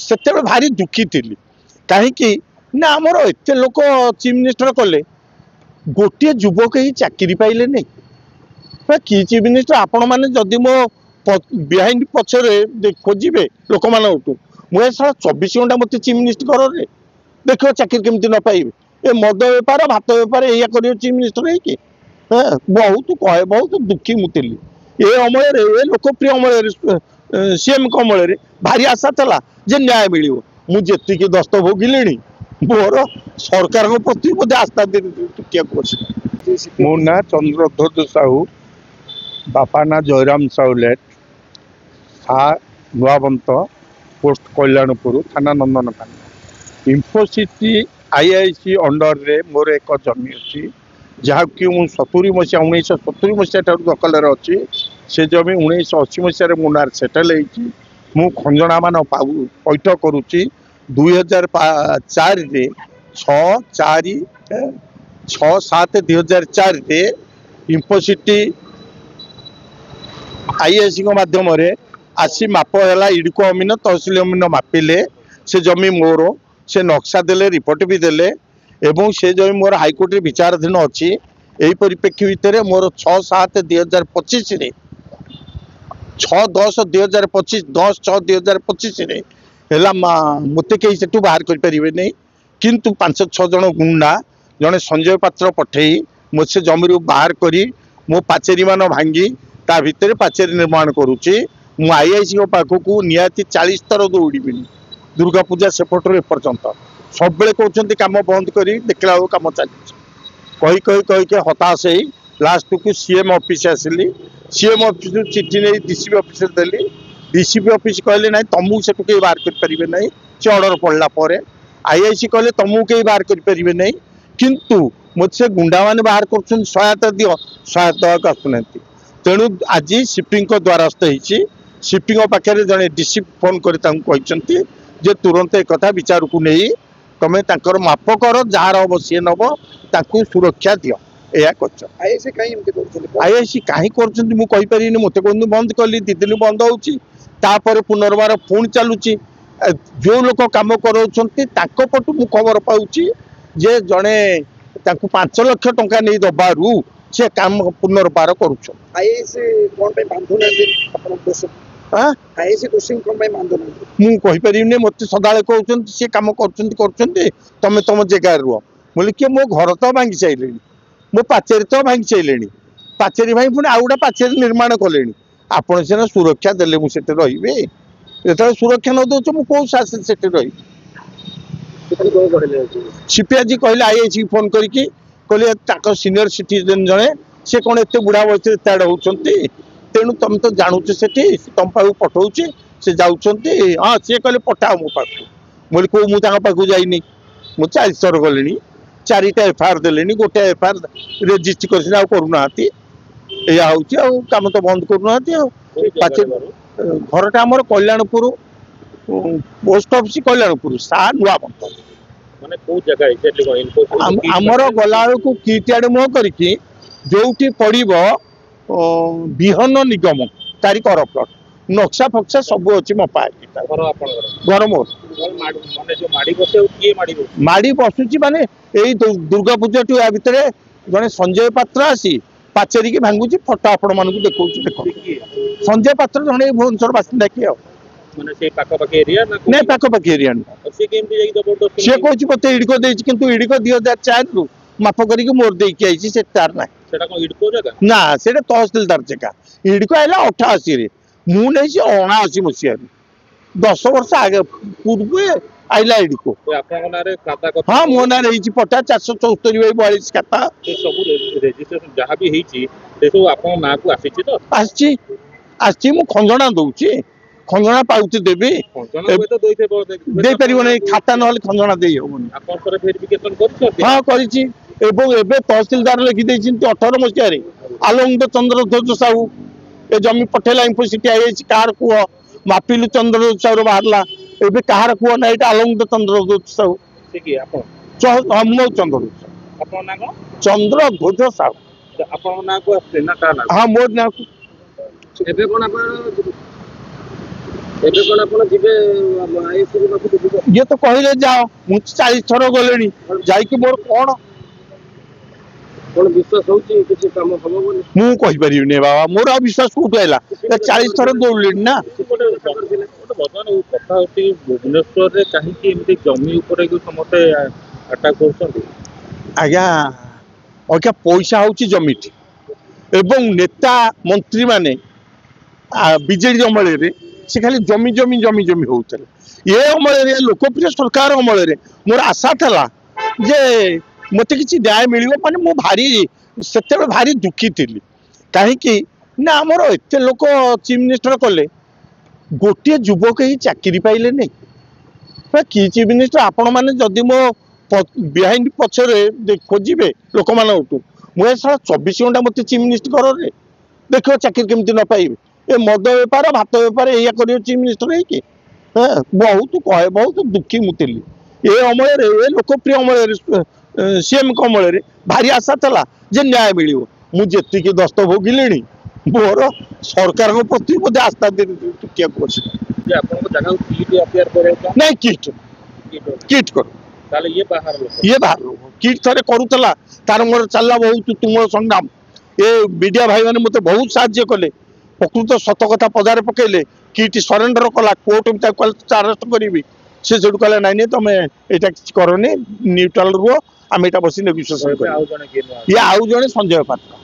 से भारी दुखी थी कहीं ना आमर एत लोक चीफ मिनिस्टर कले गोटे युवक ही चाकरी पाइले नहीं कि चीफ मिनिस्टर आपण मैंने जदि मो बिहाइंड पछरे खोजे लोक मान मुझे सारा 24 घंटा मत चीफ मिनिस्टर घर देख चाकरी केमती न पाइबे ए मद बेपार भात बेपार या कर चीफ मिनिस्टर है बहुत कहे बहुत दुखी मुझे ये अमल लोकप्रिय अमल सीएम अमल भारी आशा था जे न्याय मिल मुझे दस्त भोगिले मोर सरकार प्रति बोधे आस्था मो ना चंद्रध्वज साहू बापा ना जयराम साहू लेट सा नुआबंत पोस्ट कल्याणपुर थाना नंदनकान इन्फोसिटी आईआईसी अंडर रे मोर एक जमी अच्छी जहाँकि मुझे 70 मसीहा 1970 मसीहा दखल अच्छी से जमी 1980 मसीह मो ना सेटल हो खंजना मान पैठ करुच्ची 2004 रे 6/7/2004 रे इन्फोसिटी आईआईसी माध्यम आसी माप है इडको अमीन तहसिल अमीन मापिले से जमी मोर से नक्शा देले रिपोर्ट भी देले एवं से जमी मोर हाईकोर्ट विचाराधीन अच्छी यही परिप्रेक्षी भितर मोर 6/7/2025 रे 6/10/2025 10/6/2025 रे है मत कहीं से बाहर करें किंतु 5-6 जन गुंडा जड़े संजय पात्र पठे मुझे जमी बाहर करी मो पाचेरी मान भांगी ता भितर पाचेरी निर्माण करुच्ची मु आईआईसी पाखक निहाती 40 थर दौड़ी दुर्गा पूजा सेपटर एपर्यंत सब बेले कहते कम बंद कर देखला कम चली कही हताश हो लास्ट को सीएम ऑफिस आसिली सीएम ऑफिस चिठी नहीं डीसीपी ऑफिस देली डीसीपी ऑफिस कहले ना तुमको से बाहर करें ना से ऑर्डर पड़ला आईआईसी कहले तुमको कहीं बाहर करें ना किंतु मुझे गुंडा मैंने बाहर कर सहायता दियो सहायता आसुना तेणु आज सीपी द्वारस्थ होती सीपी पाखे जड़े डीसीपी फोन कर तुरंत एक कथा विचार को नहीं तुम तर माप कर जार हम सी नब ताकू सुरक्षा दियो या आईआईसी कहीं करपारे मत कहूँ बंद कली 2 दिन बंद होपर पुनर्बार पुणी चलुची जो लोक कम कर पटू मु खबर पाऊँ जे जड़े 5 लाख टंका नहीं दबारू से काम पुनर्बार करुछन मुझे मत सदा कहते सी कम कर तुम तुम जगार रुह बोले कि मो घर तो भांगी सारे मो पाचेरी तो भांगी सारे पाचेरी भाई पुणी आउ गए पाचेरी निर्माण कले आपड़ सीना सुरक्षा देले मुझे रे जो सुरक्षा न दौ कौ साहस से रही सीपी आज कहले आईआईसी फोन करके कहले सीनियर सिटीजन जड़े सी कौन एत बुढ़ा बयस रिटायर्ड होती तेणु तुम तो जानूचे से तुम पाक पठाऊे से जाऊँच हाँ सी कहले पठाओ मो पाक बोले कौ मुझे जाइनी मुझे 4 थर गले 4टा एफआईआर देले 1टा एफआईआर रेजिस्ट करना या हूँ कम तो बंद करना घरटा आमर कल्याणपुर पोस्ट ऑफिस कल्याणपुर सा नुआबंत आमर गला को किटाड़ मुह करके जो पड़ो विहन निगम तारी कर प्लट नक्शा फक्सा सब अच्छी मपा घर मोर माड़ी बसुची माने यही दुर्गा पूजा टू या भितर जड़े संजय पात्र आसी पाचेरी की भांगुची फटो आपण मानक देखो देख संजय पात्र जड़े भुवनेश्वर बासिंदा किए पाखपाखी एरिया सी कह मत इडको किंतु इडको 2004 रु माप कर मोर देकी आई से तार ना से तहसिलदार जगह इडको आईला 88 मुझे 79 मसीह 10 वर्ष आगे पूर्व आईला इडको हाँ मो ना पटा 474/42 खाता आसी मु खंजना दौची खंजना पाउती देवी दे पारिबो नहीं खाता न खंजना दे हाँ कर तहसिलदार लिखी 18 मसीह आलोक चंद्रध्वज साहू ए जमी पठेला इन्फोसिटी आईआईसी कार कह मापिलु चंद्रध्वज साहू बाहरला एबे कहार कह ना ये आलोक चंद्रध्वज साहू हम चंद्रध्वज साहू हाँ मोर ना ये तो कहले जाओ मु 40 थर गले जाइए मोर कौन विश्वास मु कही पारिनी बाबा मोर आ विश्वास कौट है 40 थर दौड़ ना भुवनेश्वर कहीं जमी समस्ते अटाक कर आज्ञा अज्ञा पैसा हूँ जमी एवं नेता मंत्री माने बीजेडी अमल से खाली जमी जमी जमी जमी होते ये अमल लोकप्रिय सरकार अमल मोर आशा था जे मत कि न्याय मिल माने मु भारी से भारी दुखी थी कहीं ना आमर एत लोक चीफ मिनिस्टर कले गोटे युवक ही चाकरी पाइले नहीं कि चीफ मिनिस्टर आपण मैंने जदि मो बिहाइंड पछरे खोजे लोक मानू मुझे सारा 24 घंटा मत चीफ मिनिस्टर कर देख चाकरी केमती न पाइबे ए मद बेपार भात बेपार या कर चीफ मिनिस्टर है बहुत कहे बहुत दुखी मुझे ये अमल लोकप्रिय अमल सीएम अमल भारी आशा था जे न्याय मिल मुझे दस्त भोगिले मोर सरकार प्रति बोधे आस्था नहीं किट किट कर ये बाहर किट थे करूला तार मोर चलला बहुत तुम संग्राम ये मीडिया भाई मैंने मत बहुत साहाଯ୍य कले प्रकृत सत कथा पदार पकेले किट सरेंडर कला कोर्ट अरेस्ट करी से जो कहला नाई तुम यहाँ कि करनी न्यूट्राल रुह आम यहाँ बस नेगोशिएशन ये आउ जड़े संजय पात्र